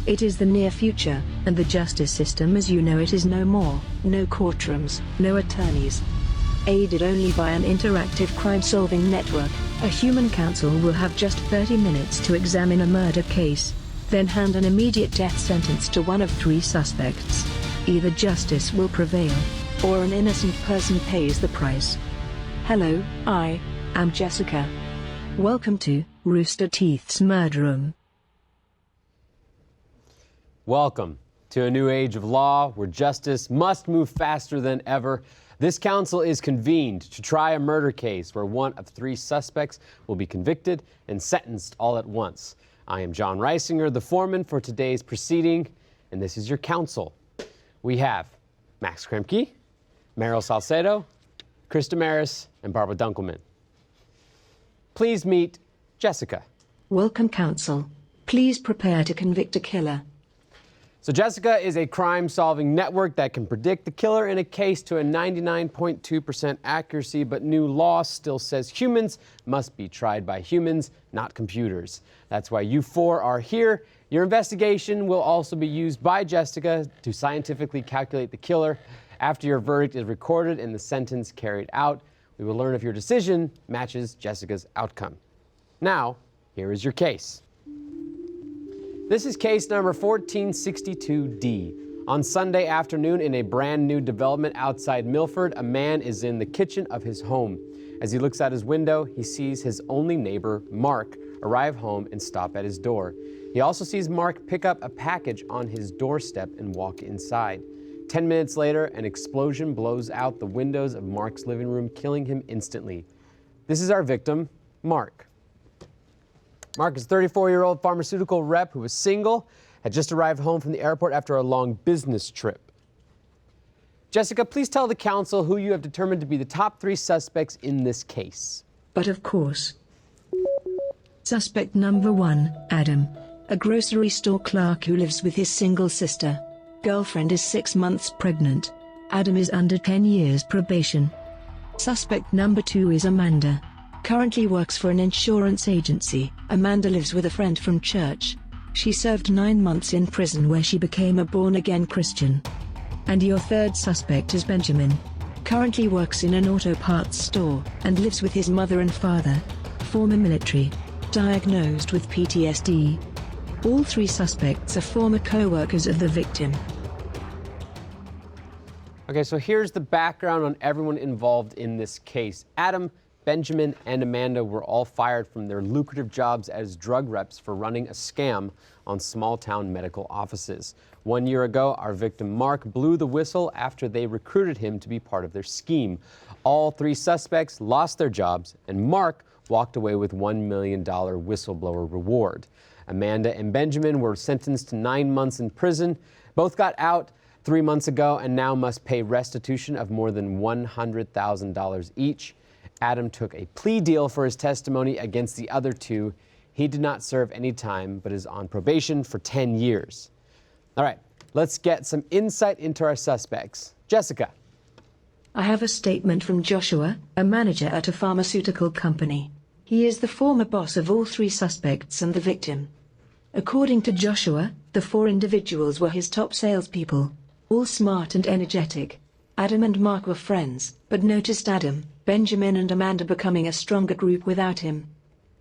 It is the near future, and the justice system as you know it is no more. No courtrooms, no attorneys. Aided only by an interactive crime-solving network, a human counsel will have just 30 minutes to examine a murder case, then hand an immediate death sentence to one of 3 suspects. Either justice will prevail, or an innocent person pays the price. Hello, I am Jessica. Welcome to Rooster Teeth's Murder Room. Welcome to a new age of law where justice must move faster than ever. This council is convened to try a murder case where one of 3 suspects will be convicted and sentenced all at once. I am Jon Risinger, the foreman for today's proceeding, and this is your council. We have Max Kruemcke, Mariel Salcedo, Demarais, and Barbara Dunkelman. Please meet Jessica. Welcome, counsel. Please prepare to convict a killer. So Jessica is a crime-solving network that can predict the killer in a case to a 99.2% accuracy, but new law still says humans must be tried by humans, not computers. That's why you 4 are here. Your investigation will also be used by Jessica to scientifically calculate the killer. After your verdict is recorded and the sentence carried out, we will learn if your decision matches Jessica's outcome. Now, here is your case. This is case number 1462D. On Sunday afternoon in a brand new development outside Milford, a man is in the kitchen of his home. As he looks out his window, he sees his only neighbor, Mark, arrive home and stop at his door. He also sees Mark pick up a package on his doorstep and walk inside. 10 minutes later, an explosion blows out the windows of Mark's living room, killing him instantly. This is our victim, Mark. Mark is a 34-year-old pharmaceutical rep who was single, had just arrived home from the airport after a long business trip. Jessica, please tell the council who you have determined to be the top 3 suspects in this case. But of course. Suspect number 1, Adam, a grocery store clerk who lives with his single sister. Girlfriend is 6 months pregnant. Adam is under 10 years probation. Suspect number 2 is Amanda. Currently works for an insurance agency. Amanda lives with a friend from church. She served 9 months in prison where she became a born-again Christian. And your 3rd suspect is Benjamin. Currently works in an auto parts store and lives with his mother and father. Former military. Diagnosed with PTSD. All 3 suspects are former co-workers of the victim. Okay, so here's the background on everyone involved in this case. Adam, Benjamin, and Amanda were all fired from their lucrative jobs as drug reps for running a scam on small-town medical offices. 1 year ago, our victim Mark blew the whistle after they recruited him to be part of their scheme. All 3 suspects lost their jobs, and Mark walked away with $1 million whistleblower reward. Amanda and Benjamin were sentenced to 9 months in prison. Both got out 3 months ago and now must pay restitution of more than $100,000 each. Adam took a plea deal for his testimony against the other 2. He did not serve any time, but is on probation for 10 years. All right, let's get some insight into our suspects. Jessica. I have a statement from Joshua, a manager at a pharmaceutical company. He is the former boss of all 3 suspects and the victim. According to Joshua, the 4 individuals were his top salespeople, all smart and energetic. Adam and Mark were friends, but noticed Adam, Benjamin and Amanda becoming a stronger group without him.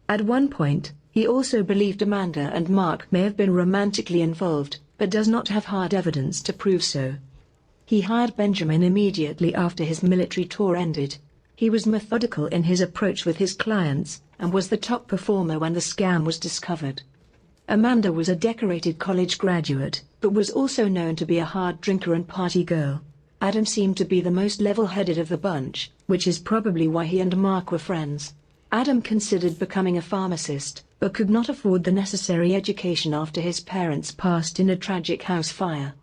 At one point, he also believed Amanda and Mark may have been romantically involved, but does not have hard evidence to prove so. He hired Benjamin immediately after his military tour ended. He was methodical in his approach with his clients, and was the top performer when the scam was discovered. Amanda was a decorated college graduate, but was also known to be a hard drinker and party girl. Adam seemed to be the most level-headed of the bunch, which is probably why he and Mark were friends. Adam considered becoming a pharmacist, but could not afford the necessary education after his parents passed in a tragic house fire.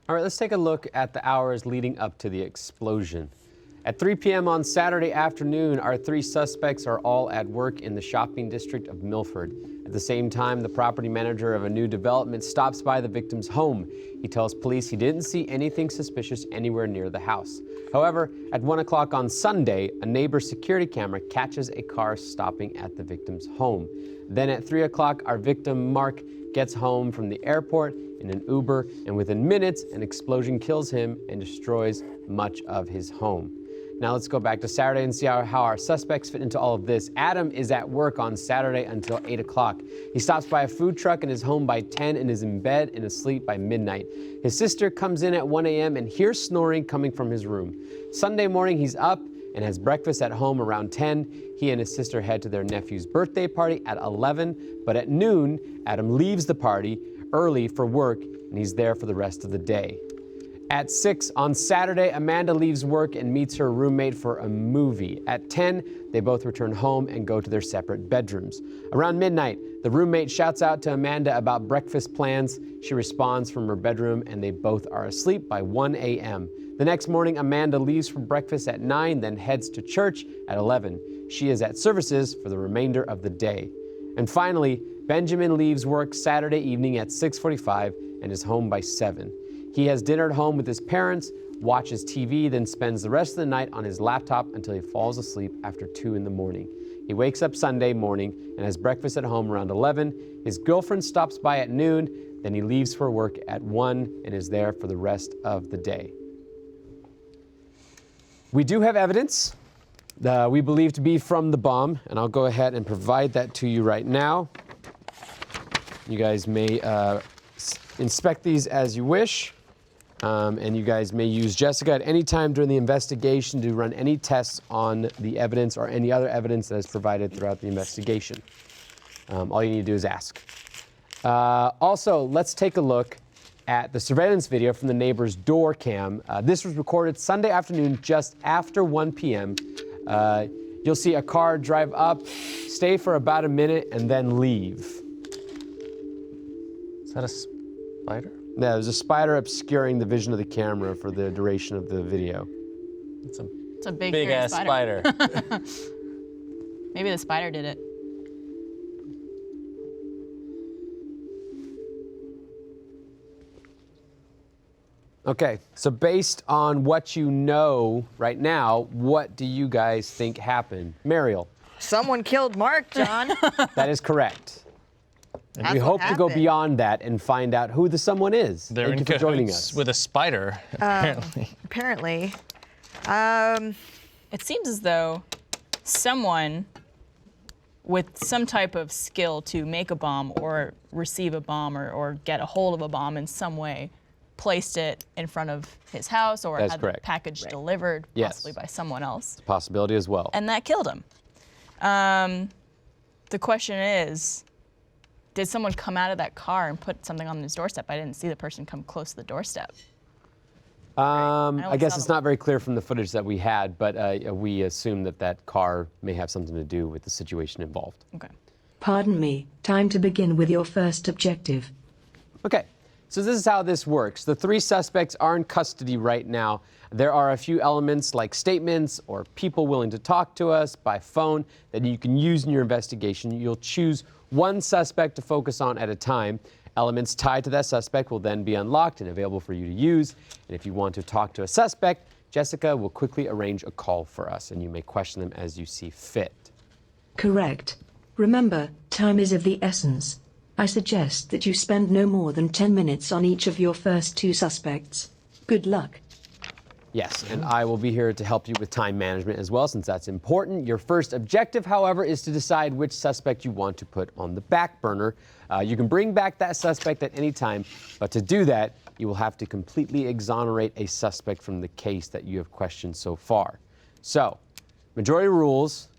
All right, let's take a look at the hours leading up to the explosion. At 3 p.m. on Saturday afternoon, our 3 suspects are all at work in the shopping district of Milford. At the same time, the property manager of a new development stops by the victim's home. He tells police he didn't see anything suspicious anywhere near the house. However, at 1 o'clock on Sunday, a neighbor's security camera catches a car stopping at the victim's home. Then at 3 o'clock, our victim, Mark, gets home from the airport in an Uber, and within minutes, an explosion kills him and destroys much of his home. Now let's go back to Saturday and see how our suspects fit into all of this. Adam is at work on Saturday until 8 o'clock. He stops by a food truck and is home by 10 and is in bed and asleep by midnight. His sister comes in at 1 a.m. and hears snoring coming from his room. Sunday morning, he's up and has breakfast at home around 10. He and his sister head to their nephew's birthday party at 11, but at noon, Adam leaves the party early for work and he's there for the rest of the day. At 6 on Saturday, Amanda leaves work and meets her roommate for a movie. At 10, they both return home and go to their separate bedrooms. Around midnight, the roommate shouts out to Amanda about breakfast plans. She responds from her bedroom and they both are asleep by 1 a.m. The next morning, Amanda leaves for breakfast at 9, then heads to church at 11. She is at services for the remainder of the day. And finally, Benjamin leaves work Saturday evening at 6:45 and is home by 7. He has dinner at home with his parents, watches TV, then spends the rest of the night on his laptop until he falls asleep after 2 in the morning. He wakes up Sunday morning and has breakfast at home around 11. His girlfriend stops by at noon, then he leaves for work at 1 and is there for the rest of the day. We do have evidence we believe to be from the bomb, and I'll go ahead and provide that to you right now. You guys may inspect these as you wish. And you guys may use Jessica at any time during the investigation to run any tests on the evidence or any other evidence that is provided throughout the investigation. All you need to do is ask. Also, let's take a look at the surveillance video from the neighbor's door cam. This was recorded Sunday afternoon just after 1 p.m. You'll see a car drive up, stay for about a minute, and then leave. Is that a spider? Yeah, there's a spider obscuring the vision of the camera for the duration of the video. It's a big ass spider. Maybe the spider did it. Okay, so based on what you know right now, what do you guys think happened? Mariel. Someone killed Mark, John. That is correct. And we That's hope what to go happened. beyond that and find out who the someone is. They're Thank in you for joining cahoots us. with a spider, apparently. Apparently. It seems as though someone with some type of skill to make a bomb or receive a bomb or get a hold of a bomb in some way placed it in front of his house or That's had correct. the package delivered Yes. possibly by someone else. It's a possibility as well. And that killed him. The question is, did someone come out of that car and put something on his doorstep? I didn't see the person come close to the doorstep. I guess saw it's them. not very clear from the footage that we had, but we assume that that car may have something to do with the situation involved. Okay. Pardon me, time to begin with your first objective. Okay, so this is how this works. The 3 suspects are in custody right now. There are a few elements like statements or people willing to talk to us by phone that you can use in your investigation. You'll choose one suspect to focus on at a time. Elements tied to that suspect will then be unlocked and available for you to use. And if you want to talk to a suspect, Jessica will quickly arrange a call for us, and you may question them as you see fit. Correct. Remember, time is of the essence. I suggest that you spend no more than 10 minutes on each of your first 2 suspects. Good luck. Yes, and I will be here to help you with time management as well, since that's important. Your first objective, however, is to decide which suspect you want to put on the back burner. You can bring back that suspect at any time, but to do that, you will have to completely exonerate a suspect from the case that you have questioned so far. So, majority rules,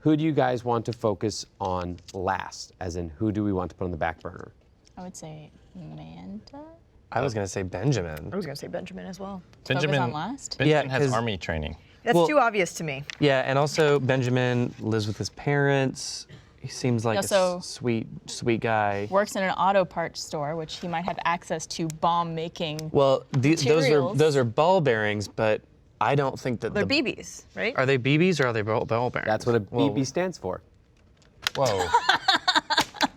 who do you guys want to focus on last? As in, who do we want to put on the back burner? I would say Amanda. I was going to say Benjamin. I was going to say Benjamin as well. Focus on last? Benjamin Yeah, has 'cause- army training. That's Well- too obvious to me. Yeah, and also Benjamin lives with his parents. He seems like Also- a sweet guy. Works in an auto parts store, which he might have access to bomb making. Well, those Materials. are ball bearings, but I don't think that They're BBs, right? Are they BBs or are they ball bearings? That's what a BB stands for. Whoa.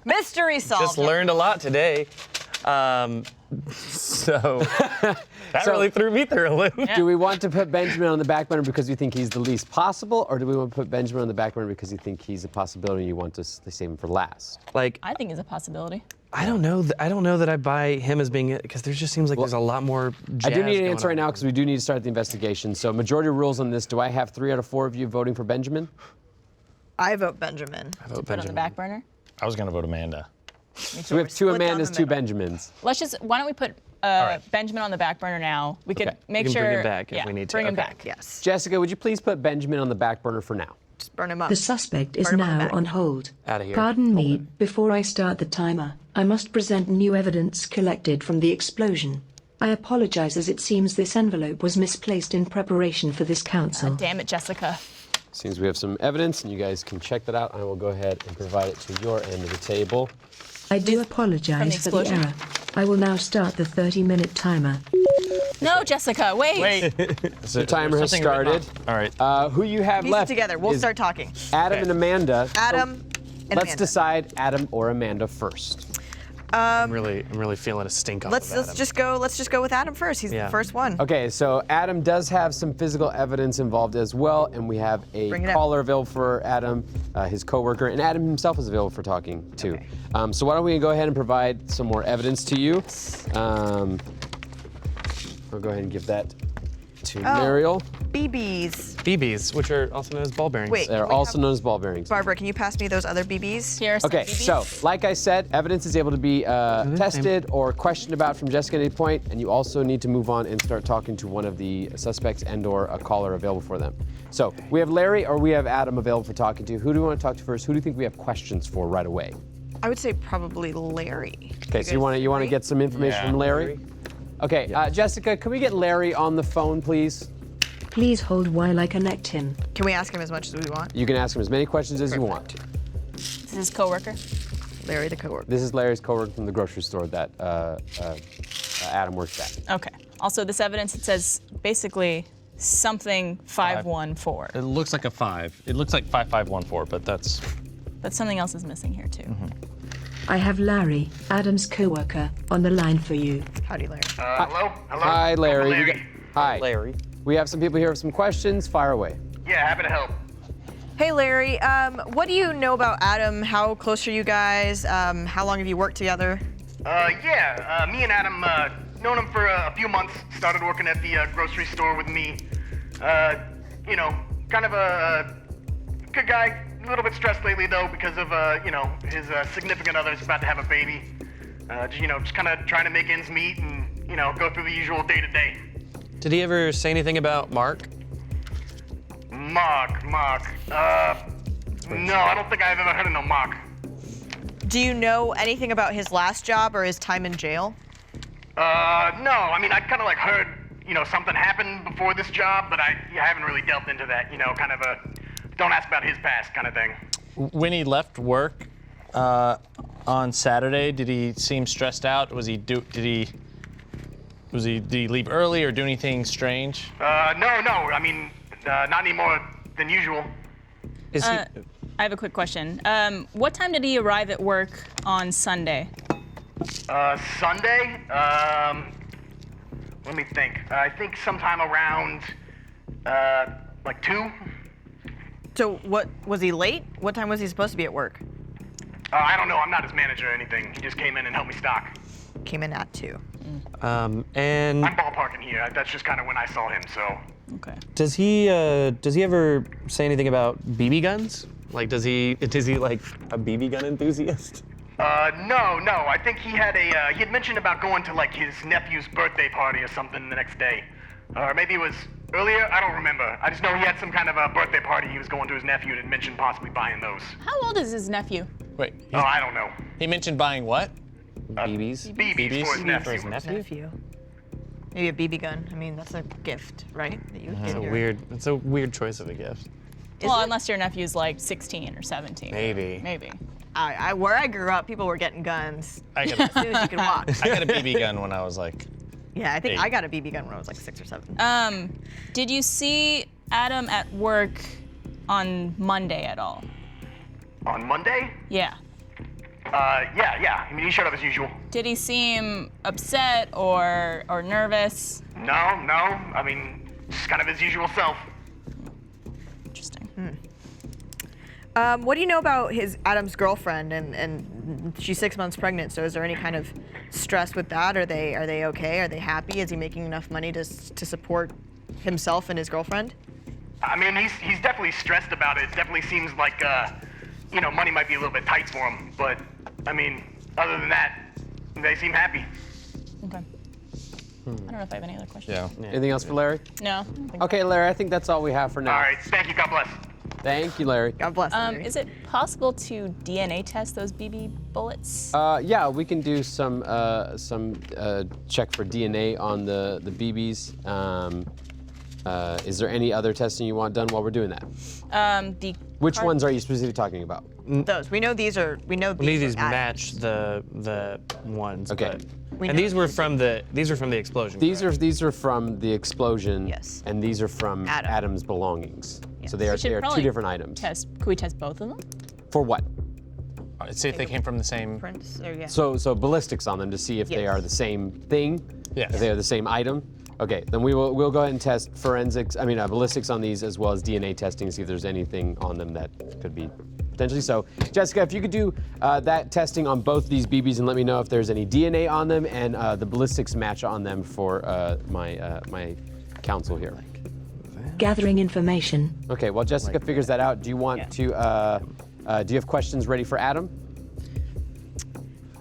Mystery solved. Just learned a lot today. So that really threw me through a loop. Do we want to put Benjamin on the back burner because you think he's the least possible, or do we want to put Benjamin on the back burner because you think he's a possibility and you want to save him for last? Like, I think it's a possibility. I don't know. I don't know that I buy him as being because there just seems like there's a lot more. I do need an jazz answer right going on. now because we do need to start the investigation. So majority rules on this. Do I have 3 out of 4 of you voting for Benjamin? I vote Benjamin. I vote Put it on the Benjamin. back burner. I was gonna vote Amanda. So we have 2 Split down Amandas, the 2 middle. Benjamins. Let's just, why don't we put right. Benjamin on the back burner now? We could Okay. make We can sure. bring him back if yeah, we need to. Bring him Okay. back. Yes. Jessica, would you please put Benjamin on the back burner for now? Just burn him up. The suspect is Burn him on the now back. on hold. Outta here. Pardon me, before I start the timer, I must present new evidence collected from the explosion. I apologize as it seems this envelope was misplaced in preparation for this council. Damn it, Jessica. Seems we have some evidence, and you guys can check that out. I will go ahead and provide it to your end of the table. I do apologize for the explosion? error. I will now start the 30-minute timer. No, Jessica, wait. The timer has something written started. All right. Who you have Piece left it together. We'll is start talking. Adam and Amanda. Adam and Let's Amanda. decide Adam or Amanda first. I'm really feeling a stink off Let's of Adam. just go with Adam first. He's Yeah. the first one. Okay, so Adam does have some physical evidence involved as well, and we have a Bring it up. caller available for Adam, his coworker, and Adam himself is available for talking too. Okay. So why don't we go ahead and provide some more evidence to you? We'll go ahead and give that to Mariel. BBs. BBs, which are also known as ball bearings. Wait. They're we also have- known as ball bearings. Barbara, can you pass me those other BBs? Here are some Okay, BBs. so like I said, evidence is able to be tested or questioned about from Jessica at any point, and you also need to move on and start talking to one of the suspects and/or a caller available for them. So we have Larry or we have Adam available for talking to. Who do we want to talk to first? Who do you think we have questions for right away? I would say probably Larry. Okay, so you want to get some information Yeah. from Larry? Okay, Jessica, can we get Larry on the phone, please? Please hold while I connect him. Can we ask him as much as we want? You can ask him as many questions as you want. This is his coworker. Larry, the coworker. This is Larry's coworker from the grocery store that Adam works at. Okay. Also, this evidence, it says basically something 514. It looks like a 5. It looks like 5514, but that's. But something else is missing here too. I have Larry, Adam's coworker, on the line for you. Howdy, Larry. Hello? Hello? Hi, Larry. Larry. We got- Hi. Larry. We have some people here with some questions. Fire away. Yeah, happy to help. Hey, Larry. What do you know about Adam? How close are you guys? How long have you worked together? Me and Adam known him for a few months. Started working at the grocery store with me. Kind of a good guy. A little bit stressed lately though because of his significant other's about to have a baby. Just kind of trying to make ends meet and go through the usual day to day. Did he ever say anything about Mark? Mark. No, I don't think I've ever heard of no Mark. Do you know anything about his last job or his time in jail? No. I mean, I kind of heard, something happened before this job, but I haven't really delved into that. Kind of a don't ask about his past kind of thing. When he left work on Saturday, did he seem stressed out? Did he leave early or do anything strange? No. I mean, not any more than usual. Is he? I have a quick question. What time did he arrive at work on Sunday? Sunday? Let me think. I think sometime around, 2. So what, was he late? What time was he supposed to be at work? I don't know. I'm not his manager or anything. He just came in and helped me stock. Came in at 2. And I'm ballparking here. That's just kind of when I saw him, so. Okay. does he ever say anything about BB guns? Like, is he like a BB gun enthusiast? No. I think he had he had mentioned about going to his nephew's birthday party or something the next day. Or maybe it was earlier, I don't remember. I just know he had some kind of a birthday party he was going to his nephew and had mentioned possibly buying those. How old is his nephew? Wait, Oh, I don't know. he mentioned buying what? BBs? BBs for his nephew. For his nephew? Nephew. Maybe a BB gun. I mean, that's a gift, right? That you It's a weird choice of a gift. Well, it? unless your nephew's 16 or 17. Maybe. Maybe. Where I grew up, people were getting guns I got, as soon as you could walk. I got a BB gun when I was Yeah, I think 8. I got a BB gun when I was like 6 or 7. Did you see Adam at work on Monday at all? On Monday? Yeah. Yeah. I mean, he showed up as usual. Did he seem upset or nervous? No. I mean, just kind of his usual self. Interesting. What do you know about Adam's girlfriend? And she's 6 months pregnant. So is there any kind of stress with that? Are they okay? Are they happy? Is he making enough money to support himself and his girlfriend? I mean, he's definitely stressed about it. It definitely seems like, money might be a little bit tight for him. But, I mean, other than that, they seem happy. Okay. I don't know if I have any other questions. Yeah. Anything else for Larry? No. I don't think Okay, Larry, I think that's all we have for now. All right, thank you. God bless. Thank you, Larry. God bless. Larry. Is it possible to DNA test those BB bullets? Yeah, we can do some check for DNA on the BBs. Is there any other testing you want done while we're doing that? Which ones are you specifically talking about? Those. We know these are. We know These are Adam's. match the ones. Okay. But, and these were from the explosion. These are from the explosion. Yes. And these are from Adam. Adam's belongings. Yes. So they We are should two probably different items. Could we test both of them? For what? Let's see if they came from the same. Prints, or, yeah. So ballistics on them to see if they Yes. are the same thing. Yes. If they are the same item. Okay, then we'll go ahead and test ballistics on these as well as DNA testing, see if there's anything on them that could be potentially. So, Jessica, if you could do that testing on both these BBs and let me know if there's any DNA on them and the ballistics match on them for my counsel here. Gathering information. Okay, while Jessica figures that out, do you want to? Do you have questions ready for Adam?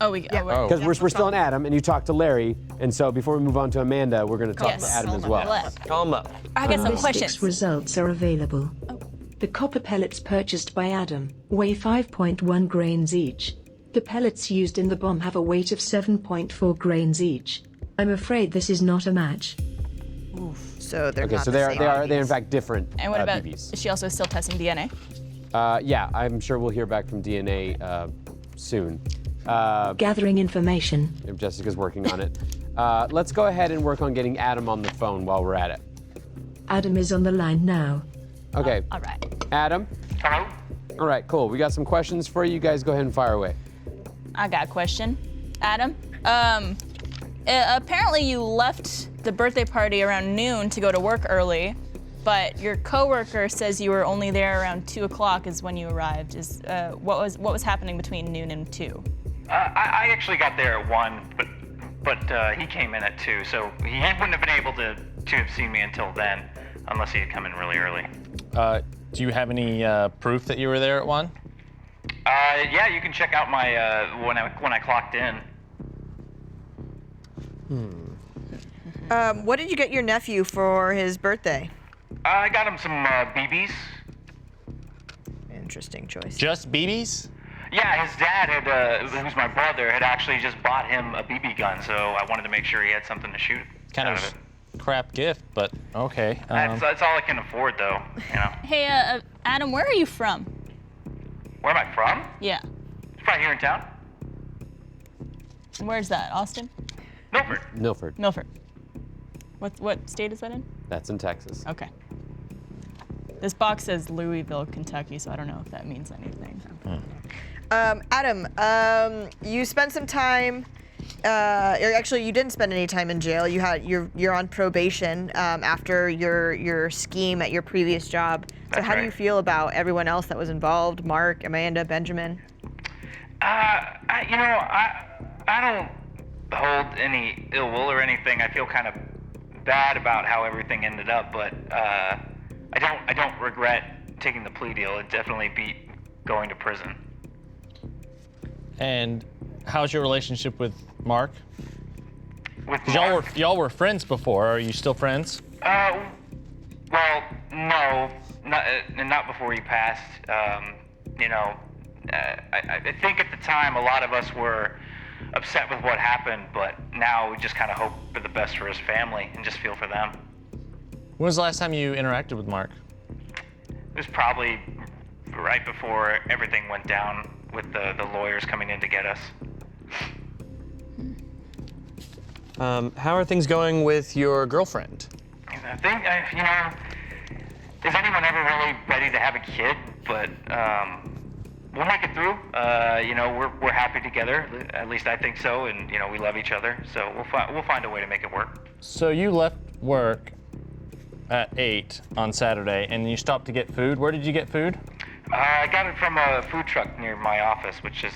Oh, we. Yeah. Oh, Because we're still on Adam, and you talked to Larry, and so before we move on to Amanda, we're going to talk Yes. to Adam as Call well. Let's- Call them up. I got some Ballistics questions. results are available. The copper pellets purchased by Adam weigh 5.1 grains each. The pellets used in the bomb have a weight of 7.4 grains each. I'm afraid this is not a match. So they're Okay, not so the they're same. in fact different And what about? BBs. Is she also still testing DNA? Yeah, I'm sure we'll hear back from DNA soon. Gathering information. If Jessica's working on it. Let's go ahead and work on getting Adam on the phone while we're at it. Adam is on the line now. Okay, All right. Adam. Hello? All right, cool. We got some questions for you. You guys go ahead and fire away. I got a question. Adam, apparently you left the birthday party around noon to go to work early, but your coworker says you were only there around 2 o'clock is when you arrived. What was happening between noon and 2? I actually got there at 1, but he came in at 2, so he wouldn't have been able to have seen me until then, unless he had come in really early. Do you have any proof that you were there at 1? Yeah, you can check out my when I clocked in. What did you get your nephew for his birthday? I got him some BBs. Interesting choice. Just BBs? Yeah, his dad had, who's my brother, had actually just bought him a BB gun, so I wanted to make sure he had something to shoot Kind out of of it. crap gift, but okay. That's all I can afford, though. You know. Hey, Adam, where are you from? Where am I from? Yeah. It's right here in town. Where's that? Austin? Milford. Milford. Milford. What state is that in? That's in Texas. Okay. This box says Louisville, Kentucky, so I don't know if that means anything. Adam, you spent some time. Actually, you didn't spend any time in jail. You're on probation after your scheme at your previous job. So That's how do right. you feel about everyone else that was involved? Mark, Amanda, Benjamin. I don't hold any ill will or anything. I feel kind of bad about how everything ended up, but I don't regret taking the plea deal. It definitely beat going to prison. And how's your relationship with Mark? With 'Cause Mark? y'all were friends before. Are you still friends? Well, no, not before he passed. I think at the time a lot of us were upset with what happened, but now we just kind of hope for the best for his family and just feel for them. When was the last time you interacted with Mark? It was probably right before everything went down with the lawyers coming in to get us. How are things going with your girlfriend? I think, is anyone ever really ready to have a kid? But we'll make it through. We're happy together. At least I think so, and we love each other. So we'll find a way to make it work. So you left work at 8 on Saturday, and you stopped to get food. Where did you get food? I got it from a food truck near my office, which is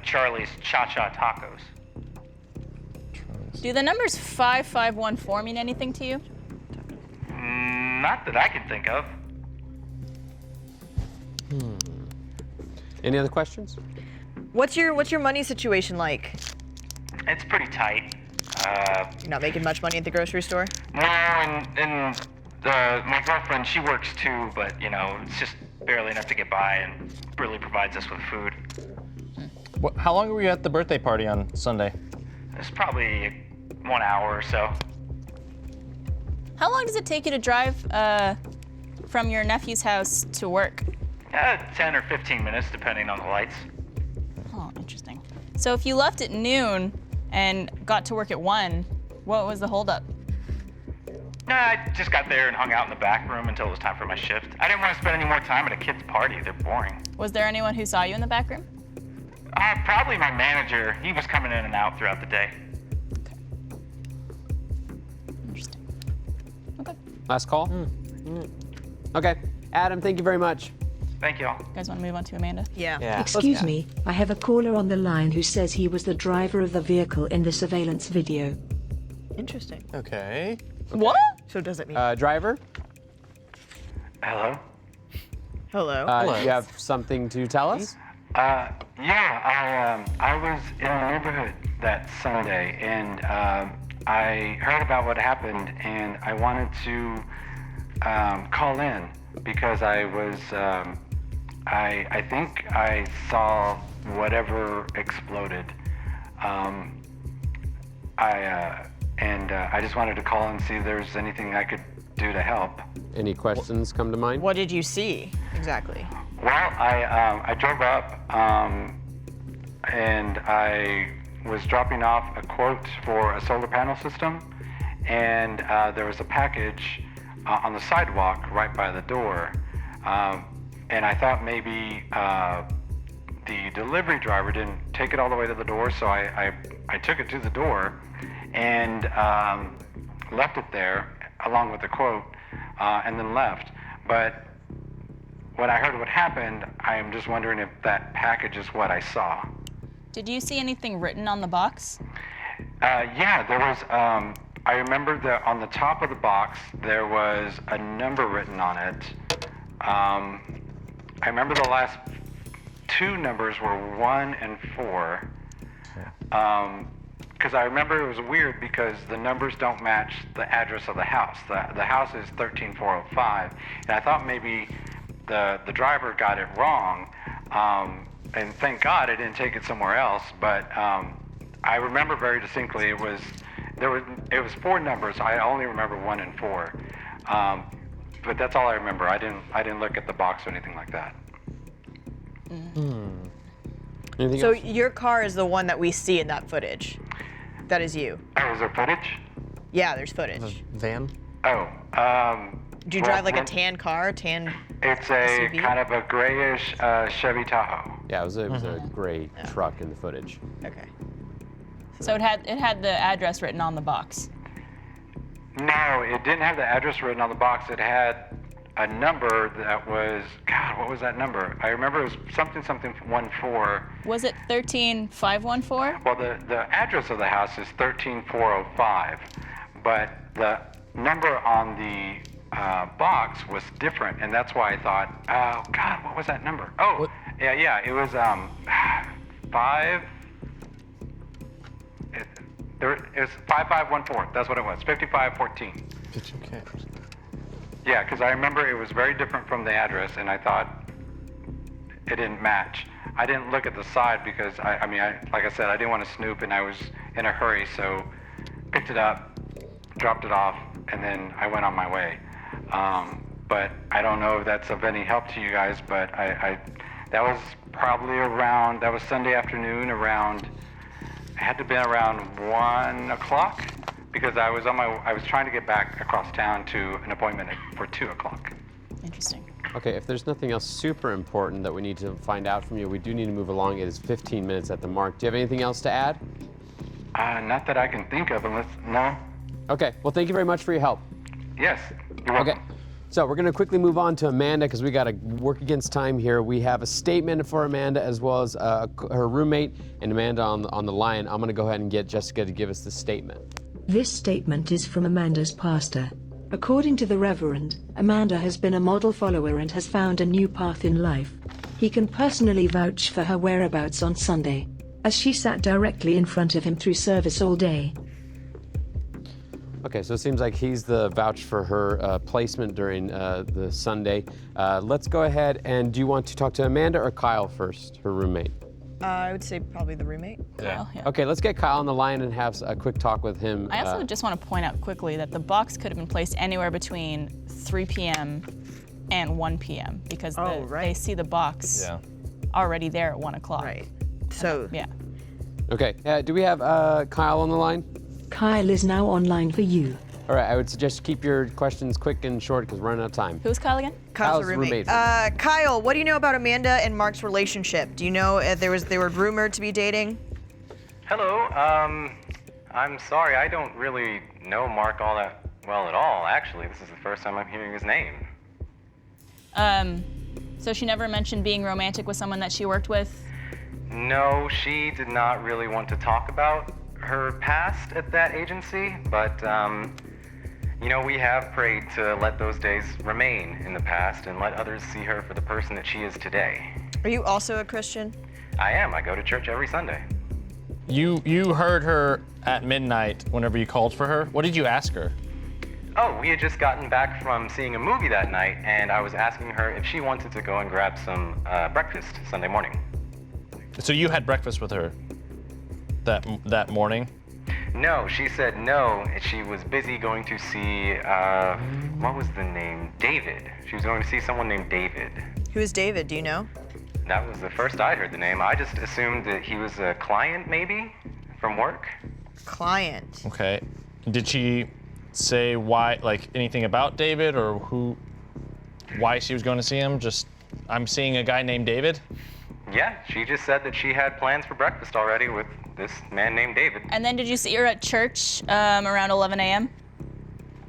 Charlie's Cha-Cha Tacos. Do the numbers 5514 mean anything to you? Not that I can think of. Any other questions? What's your money situation like? It's pretty tight. You're not making much money at the grocery store? No, and my girlfriend, she works too, but it's just barely enough to get by and really provides us with food. How long were you at the birthday party on Sunday? It's probably 1 hour or so. How long does it take you to drive from your nephew's house to work? 10 or 15 minutes, depending on the lights. Oh, interesting. So if you left at noon and got to work at 1, what was the holdup? I just got there and hung out in the back room until it was time for my shift. I didn't want to spend any more time at a kid's party. They're boring. Was there anyone who saw you in the back room? Probably my manager. He was coming in and out throughout the day. Interesting. Okay. Last call? Okay. Adam, thank you very much. Thank you all. You guys want to move on to Amanda? Yeah. Excuse me, I have a caller on the line who says he was the driver of the vehicle in the surveillance video. Interesting. Okay. What? So does it mean Driver? Hello? hello? You have something to tell us? I was in the neighborhood that Sunday, and I heard about what happened, and I wanted to call in because I was, I think I saw whatever exploded. I just wanted to call and see if there's anything I could do to help. Any questions come to mind? What did you see exactly? Well, I drove up and I was dropping off a quote for a solar panel system, and there was a package on the sidewalk right by the door, and I thought maybe the delivery driver didn't take it all the way to the door, so I took it to the door and left it there along with the quote, and then left. But when I heard what happened, I am just wondering if that package is what I saw. Did you see anything written on the box? Yeah, there was, I remember that on the top of the box, there was a number written on it. I remember the last two numbers were 1 and 4. Because I remember it was weird because the numbers don't match the address of the house. The house is 13405, and I thought maybe the driver got it wrong, and thank God I didn't take it somewhere else. But I remember very distinctly it was 4 numbers. I only remember 1 and 4, but that's all I remember. I didn't look at the box or anything like that. Anything So else? your car is the one that we see in that footage. That is you. Oh, is there footage? Yeah, there's footage. Van? Oh, Do you drive like a tan car? Tan? It's a SUV? kind of a grayish Chevy Tahoe. Yeah, it was a gray truck in the footage. Okay. So it had the address written on the box. No, it didn't have the address written on the box. It had a number that was, God, what was that number? I remember it was something 14. Was it 13514? Well, the address of the house is 13405, but the number on the box was different, and that's why I thought, oh, God, what was that number? Oh, What? yeah, it was 5. It was 5514. That's what it was. 5514. Okay. Yeah, because I remember it was very different from the address, and I thought it didn't match. I didn't look at the side because like I said, I didn't want to snoop, and I was in a hurry, so picked it up, dropped it off, and then I went on my way. But I don't know if that's of any help to you guys, but that was probably that was Sunday afternoon around had to have been around 1 o'clock because I was trying to get back across town to an appointment for 2 o'clock. Interesting. Okay, if there's nothing else super important that we need to find out from you, we do need to move along. It is 15 minutes at the mark. Do you have anything else to add? Not that I can think of, no. Okay, well, thank you very much for your help. Yes, you're welcome. Okay, so we're going to quickly move on to Amanda because we got to work against time here. We have a statement for Amanda as well as her roommate and Amanda on the line. I'm going to go ahead and get Jessica to give us the statement. This statement is from Amanda's pastor. According to the Reverend, Amanda has been a model follower and has found a new path in life. He can personally vouch for her whereabouts on Sunday, as she sat directly in front of him through service all day. Okay, so it seems like he's the vouch for her placement during the Sunday. Let's go ahead and do you want to talk to Amanda or Kyle first, her roommate? I would say probably the roommate. Yeah. Okay, let's get Kyle on the line and have a quick talk with him. I also just want to point out quickly that the box could have been placed anywhere between 3 p.m. and 1 p.m. because they see the box already there at 1 o'clock. Right. So Yeah. Okay, do we have Kyle on the line? Kyle is now online for you. All right, I would suggest keep your questions quick and short because we're running out of time. Who's Kyle again? Kyle's the roommate. Kyle, what do you know about Amanda and Mark's relationship? Do you know they were rumored to be dating? Hello. I'm sorry, I don't really know Mark all that well at all. Actually, this is the first time I'm hearing his name. So she never mentioned being romantic with someone that she worked with? No, she did not really want to talk about her past at that agency, but we have prayed to let those days remain in the past and let others see her for the person that she is today. Are you also a Christian? I am. I go to church every Sunday. You heard her at midnight whenever you called for her. What did you ask her? Oh, we had just gotten back from seeing a movie that night, and I was asking her if she wanted to go and grab some breakfast Sunday morning. So you had breakfast with her that morning? No, she said no. She was busy going to see, what was the name? David. She was going to see someone named David. Who is David? Do you know? That was the first I'd heard the name. I just assumed that he was a client, maybe, from work. Client. Okay. Did she say why, like anything about David or why she was going to see him? Just, I'm seeing a guy named David? Yeah, she just said that she had plans for breakfast already with this man named David. And then did you see her at church around 11 a.m.?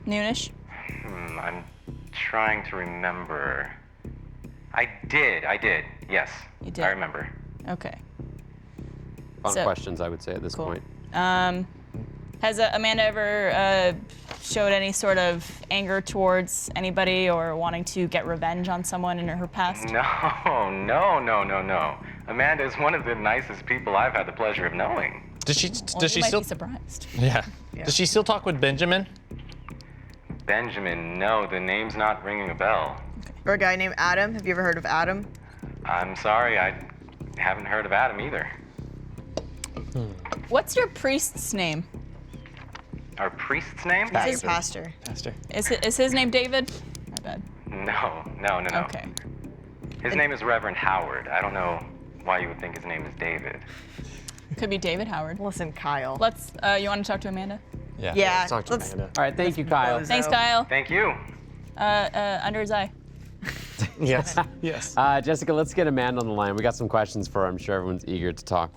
Noonish? I'm trying to remember. I did, yes. You did? I remember. Okay. Fun questions, I would say, at this point. Has Amanda ever showed any sort of anger towards anybody or wanting to get revenge on someone in her past? No. Amanda is one of the nicest people I've had the pleasure of knowing. Does she might still be surprised? Yeah. Does she still talk with Benjamin? Benjamin, no, the name's not ringing a bell. Or a guy named Adam. Have you ever heard of Adam? I'm sorry, I haven't heard of Adam either. What's your priest's name? Our priest's name? He's pastor. Pastor. Is his name David? My bad. No. Okay. His name is Reverend Howard. I don't know why you would think his name is David. Could be David Howard. Listen, Kyle. You want to talk to Amanda? Yeah. Yeah. Let's talk to Amanda. All right, thank you, Kyle. Thanks, Kyle. Thank you. Under his eye. Yes. Yes. Jessica, let's get Amanda on the line. We got some questions for her. I'm sure everyone's eager to talk.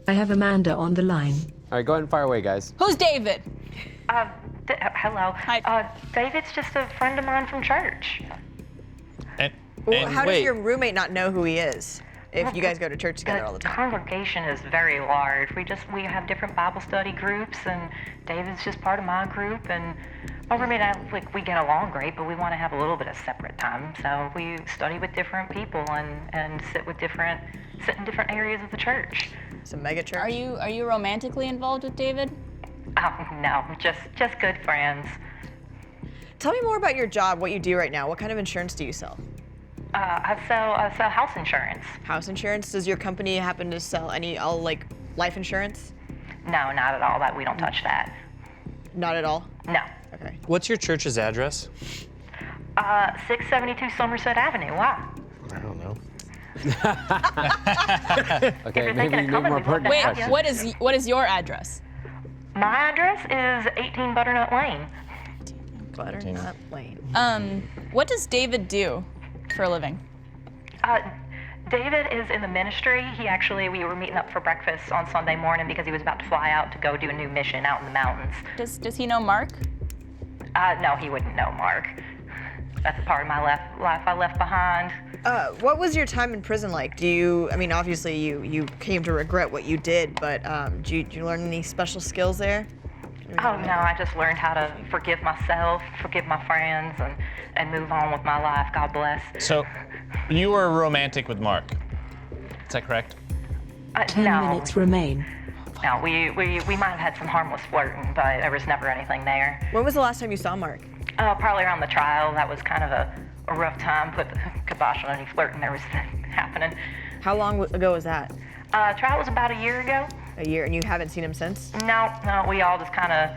I have Amanda on the line. All right, go ahead and fire away, guys. Who's David? Hello. Hi. David's just a friend of mine from church. Well, how does wait. your roommate not know who he is if you guys go to church together all the The time? congregation is very large. We have different Bible study groups, and David's just part of my group. And my roommate and I, we get along great, but we want to have a little bit of separate time. So we study with different people and sit in different areas of the church. It's a mega church. Are you romantically involved with David? Oh, no, just good friends. Tell me more about your job, what you do right now. What kind of insurance do you sell? I sell house insurance. House insurance? Does your company happen to sell all life insurance? No, not at all. That we don't touch that. Not at all? No. Okay. What's your church's address? 672 Somerset Avenue. Why? I don't know. Okay, you're maybe thinking of more coming, we'd love pertinent to Wait, have question. you. what is your address? My address is 18 Butternut Lane. Butternut Lane. What does David do for a living? David is in the ministry. We were meeting up for breakfast on Sunday morning because he was about to fly out to go do a new mission out in the mountains. Does he know Mark? No, he wouldn't know Mark. That's a part of my life I left behind. What was your time in prison like? Obviously you came to regret what you did, but did you learn any special skills there? Oh no, I just learned how to forgive myself, forgive my friends, and move on with my life. God bless. So, you were romantic with Mark. Is that correct? 10 no. minutes remain. No, we might have had some harmless flirting, but there was never anything there. When was the last time you saw Mark? Probably around the trial. That was kind of a rough time. Put the kibosh on any flirting there was happening. How long ago was that? Trial was about a year ago. A year, and you haven't seen him since? No, we all just kind of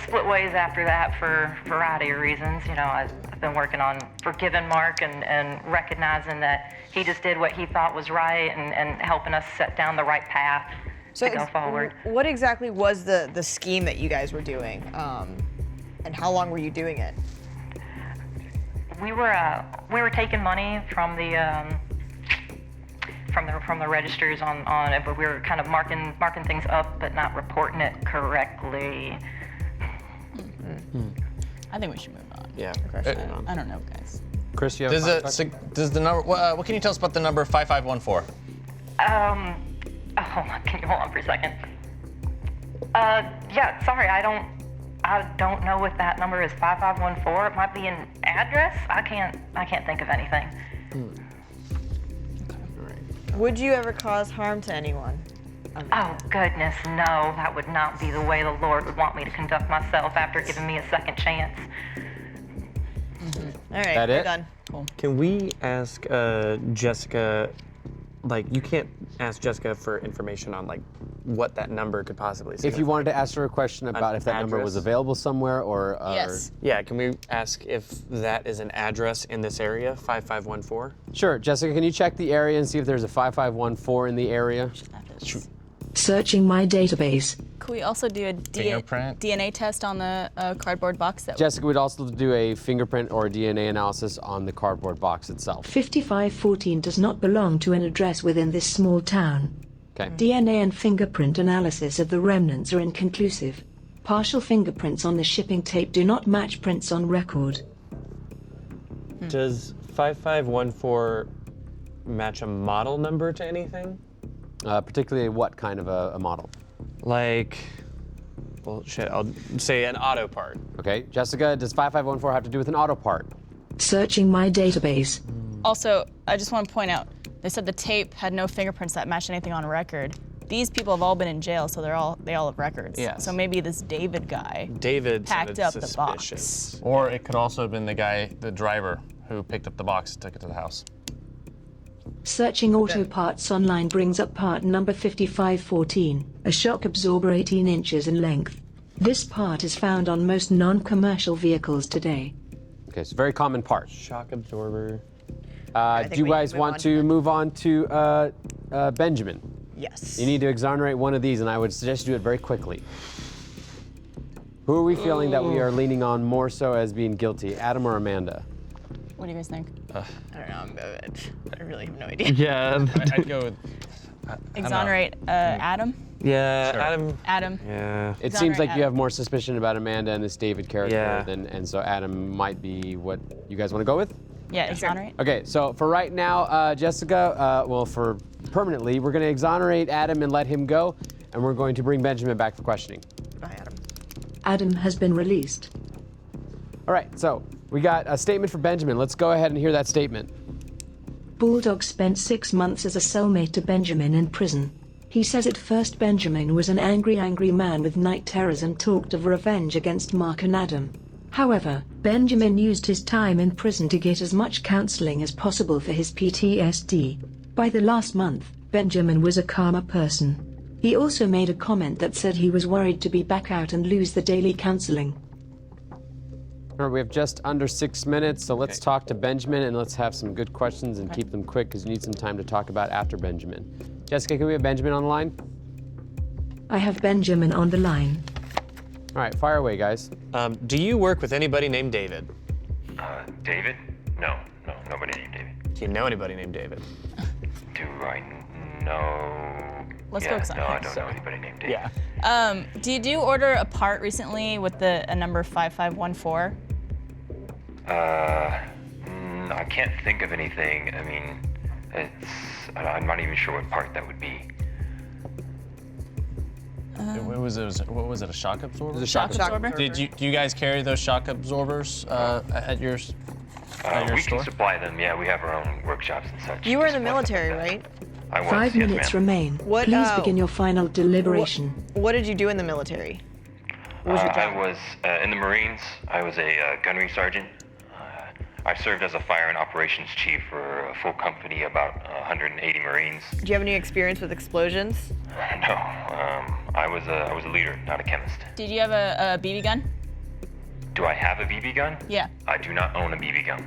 split ways after that for a variety of reasons. I've been working on forgiving Mark and recognizing that he just did what he thought was right and helping us set down the right path to go forward. What exactly was the scheme that you guys were doing, and how long were you doing it? We were taking money from the registers on it, but we were kind of marking things up, but not reporting it correctly. I think we should move on. Yeah. I don't know, guys. Chris, you have Does the number? What can you tell us about the number 5514? Hold on. Can you hold on for a second? Yeah. Sorry, I don't know what that number is. 5514. It might be an address. I can't think of anything. Would you ever cause harm to anyone? Oh, goodness, no. That would not be the way the Lord would want me to conduct myself after giving me a second chance. All right, That we're it? done. Can we ask Jessica, you can't ask Jessica for information on, what that number could possibly If you wanted to ask her a question about if that number was address? available somewhere or... Yes. Yeah, can we ask if that is an address in this area, 5514? Sure. Jessica, can you check the area and see if there's a 5514 in the area? Searching my database. Could we also do a Fingerprint? DNA test on the cardboard box? Jessica would also do a fingerprint or DNA analysis on the cardboard box itself. 5514 does not belong to an address within this small town. Okay. DNA and fingerprint analysis of the remnants are inconclusive. Partial fingerprints on the shipping tape do not match prints on record. Does 5514 match a model number to anything? Particularly what kind of a model? I'll say an auto part. Okay. Jessica, does 5514 have to do with an auto part? Searching my database. Also, I just want to point out, they said the tape had no fingerprints that matched anything on record. These people have all been in jail, so they all have records. Yes. So maybe this David guy David packed sounded up the suspicious. box. Or it could also have been the driver who picked up the box and took it to the house. Searching auto parts online brings up part number 5514, a shock absorber 18 inches in length. This part is found on most non-commercial vehicles today. Okay, so very common part. Shock absorber. Do you guys want to move on to Benjamin? Yes. You need to exonerate one of these, and I would suggest you do it very quickly. Who are we feeling that we are leaning on more so as being guilty, Adam or Amanda? What do you guys think? I don't know. I really have no idea. Yeah. I'd go with. Exonerate Adam? Yeah, Sure. Adam. Yeah. It seems like Adam. you have more suspicion about Amanda and this David character, Yeah. and so Adam might be what you guys want to go with? Yeah, exonerate. Okay, so for right now, Jessica, for permanently, we're going to exonerate Adam and let him go, and we're going to bring Benjamin back for questioning. Bye, Adam. Adam has been released. All right, so we got a statement for Benjamin. Let's go ahead and hear that statement. Bulldog spent 6 months as a cellmate to Benjamin in prison. He says at first Benjamin was an angry man with night terrors and talked of revenge against Mark and Adam. However, Benjamin used his time in prison to get as much counseling as possible for his PTSD. By the last month, Benjamin was a calmer person. He also made a comment that said he was worried to be back out and lose the daily counseling. All All right, we have just under 6 minutes, so let's talk to Benjamin and let's have some good questions and keep them quick because you need some time to talk about after Benjamin. Jessica, can we have Benjamin on the line? I have Benjamin on the line. All right, fire away, guys. Do you work with anybody named David? David? No, nobody named David. Do you know anybody named David? Do I know? Let's yeah, focus on no, him. I don't know anybody named David. Yeah. Did you order a part recently with a number 5514? I can't think of anything. I mean, I'm not even sure what part that would be. What was it? A shock absorber? It was a shock absorber. Do you guys carry those shock absorbers at your We store? can supply them. Yeah, we have our own workshops and such. You were in to the supply stuff military, like that. right? I was. 5 yes, minutes ma'am. remain. What, Please begin your final deliberation. What did you do in the military? What was your job? I was in the Marines. I was a gunnery sergeant. I served as a fire and operations chief for a full company, about 180 Marines. Do you have any experience with explosions? No, I was a leader, not a chemist. Did you have a BB gun? Do I have a BB gun? Yeah. I do not own a BB gun.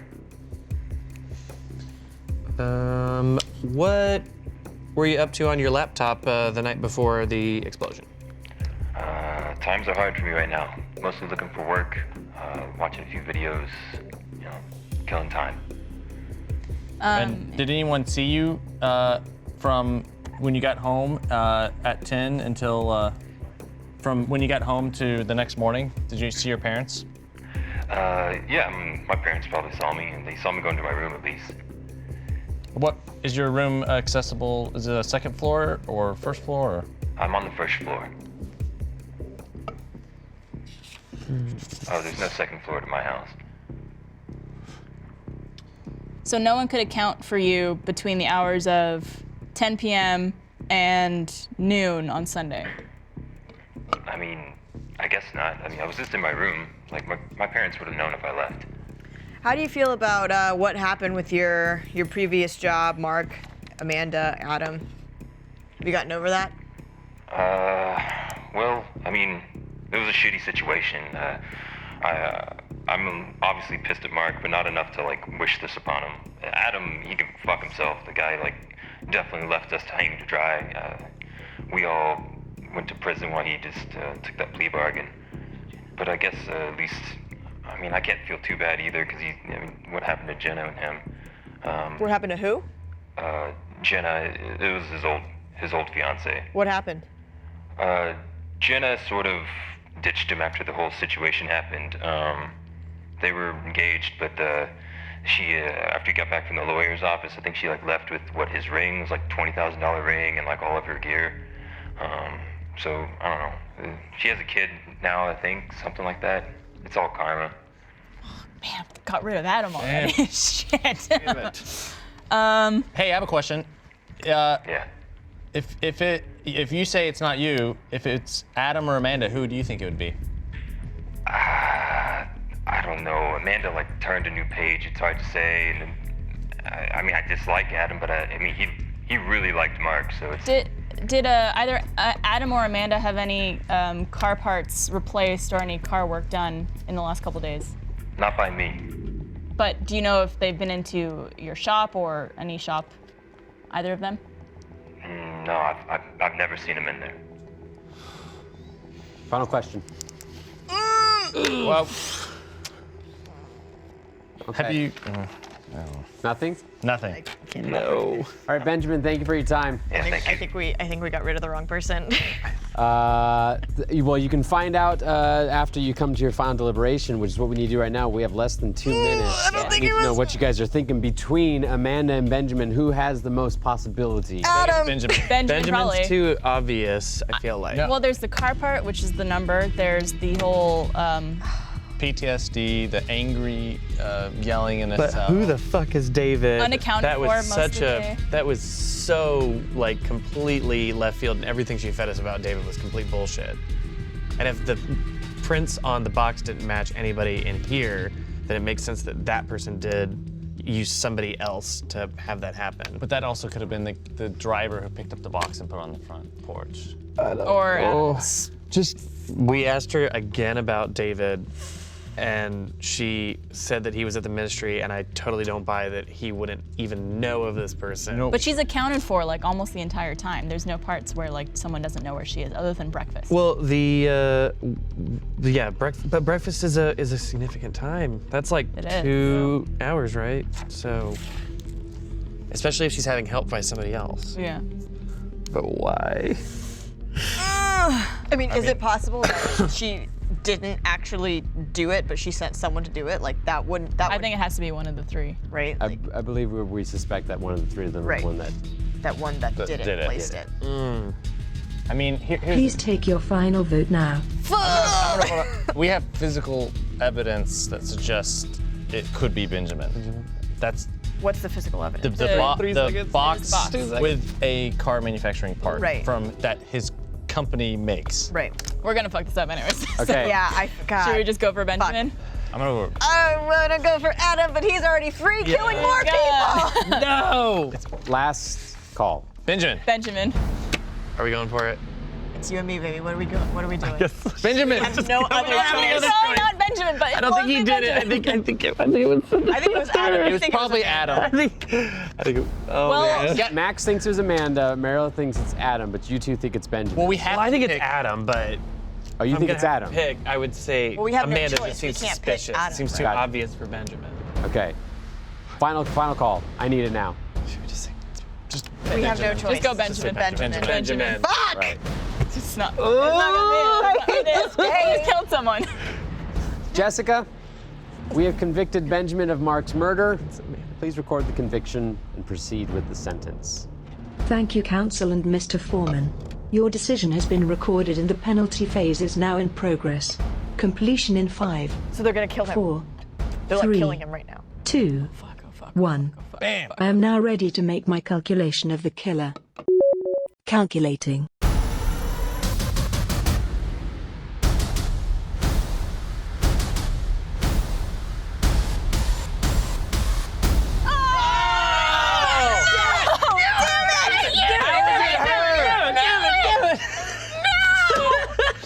What were you up to on your laptop the night before the explosion? Times are hard for me right now. Mostly looking for work, watching a few videos, killing time. And did anyone see you from when you got home at 10 until from when you got home to the next morning? Did you see your parents? Yeah, my parents probably saw me, and they saw me go into my room at least. What is your room accessible? Is it a second floor or first floor? Or? I'm on the first floor. Oh, there's no second floor to my house. So no one could account for you between the hours of 10 p.m. and noon on Sunday. I mean, I guess not. I mean, I was just in my room. Like, my parents would have known if I left. How do you feel about what happened with your previous job, Mark, Amanda, Adam? Have you gotten over that? Well, I mean, it was a shitty situation. I'm obviously pissed at Mark, but not enough to, like, wish this upon him. Adam, he can fuck himself. The guy, like, definitely left us hanging to dry. We all went to prison while he just took that plea bargain. But I guess at least, I mean, I can't feel too bad either, because what happened to Jenna and him. What happened to who? Jenna, it was his old fiance. What happened? Jenna sort of ditched him after the whole situation happened. They were engaged, but she, after he got back from the lawyer's office, I think she like left with his ring was like $20,000 ring and like all of her gear. So I don't know. She has a kid now, I think, something like that. It's all karma. Man, got rid of Adam already. Shit. Hey, I have a question. Yeah. If you say it's not you, if it's Adam or Amanda, who do you think it would be? I don't know. Amanda like turned a new page. It's hard to say. And I mean, I dislike Adam, but I mean, he really liked Mark, so it's. Did either Adam or Amanda have any car parts replaced or any car work done in the last couple days? Not by me. But do you know if they've been into your shop or any shop, either of them? No, I've never seen him in there. Final question. Well, Okay. have you? Nothing? Nothing. No. All right, Benjamin, thank you for your time. Yeah, thank you. I think we got rid of the wrong person. Well, you can find out after you come to your final deliberation, which is what we need to do right now. We have less than 2 minutes. I don't think we need it to know was- what you guys are thinking between Amanda and Benjamin. Who has the most possibility? Adam. Benjamin. Benjamin's probably. Benjamin's too obvious, I feel like. No. Well, there's the car part, which is the number. There's the whole. PTSD, the angry yelling in his But cell. who the fuck is David? Unaccounted that was for most such of the day. That was so like completely left field, and everything she fed us about David was complete bullshit. And if the prints on the box didn't match anybody in here, then it makes sense that that person did use somebody else to have that happen. But that also could have been the driver who picked up the box and put it on the front porch. Or just we asked her again about David. and she said that he was at the ministry, and I totally don't buy that he wouldn't even know of this person. But she's accounted for like almost the entire time. There's no parts where like someone doesn't know where she is other than breakfast. Well, but breakfast is a significant time. That's like It is. 2 hours, right? So, especially if she's having help by somebody else. Yeah. But why? I mean, is it possible that she didn't actually do it, but she sent someone to do it? Like that wouldn't. I think it has to be one of the three. Right. I believe we suspect that one of the three of them is the one that. That one that did it, placed it. I mean, here's Please take your final vote now. we have physical evidence that suggests it could be Benjamin. That's What's the physical evidence? the box Box. with a car manufacturing part Right. from that his company makes. Right. We're gonna fuck this up anyways. Okay. Yeah, I forgot. Should we just go for Benjamin? I'm gonna go. I'm gonna go for Adam, but he's already free, killing more people. No! Last call. Benjamin. Benjamin. Are we going for it? It's you and me, baby. What are we doing? What are we doing? Benjamin. I have no other choice. No, not Benjamin, but I don't think he did it. I think it was. I think it was Adam. It was probably Adam. I think. Oh Well, man. Max thinks it was Amanda. Mariel thinks it's Adam, but you two think it's Benjamin. Well, we have. I think to it's pick- Adam, but. Oh, you I'm think gonna it's have to Adam? Pick. I would say Well, we have no Amanda choice. just We seems can't pick suspicious. Adam. Seems too Right. obvious for Benjamin. Okay. Final call. I need it now. Should we just say? Just. We have no choice. Just go Benjamin. Benjamin. Fuck! Right. It's not. It's not gonna be it. It is. He just killed someone. Jessica, we have convicted Benjamin of Mark's murder. Please record the conviction and proceed with the sentence. Thank you, counsel and Mr. Foreman. Your decision has been recorded and the penalty phase is now in progress. Completion in 5, So they're gonna kill him. 4, They're like 3, killing him right now. 2, 1. Bam. I am now ready to make my calculation of the killer. Calculating.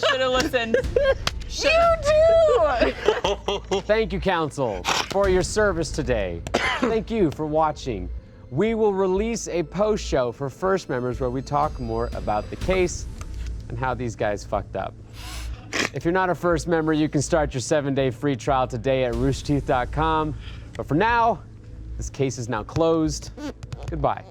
Should have listened. Thank you, counsel, for your service today. Thank you for watching. We will release a post show for First members where we talk more about the case and how these guys fucked up. If you're not a First member, you can start your 7-day free trial today at roosterteeth.com. But for now, this case is now closed. Goodbye.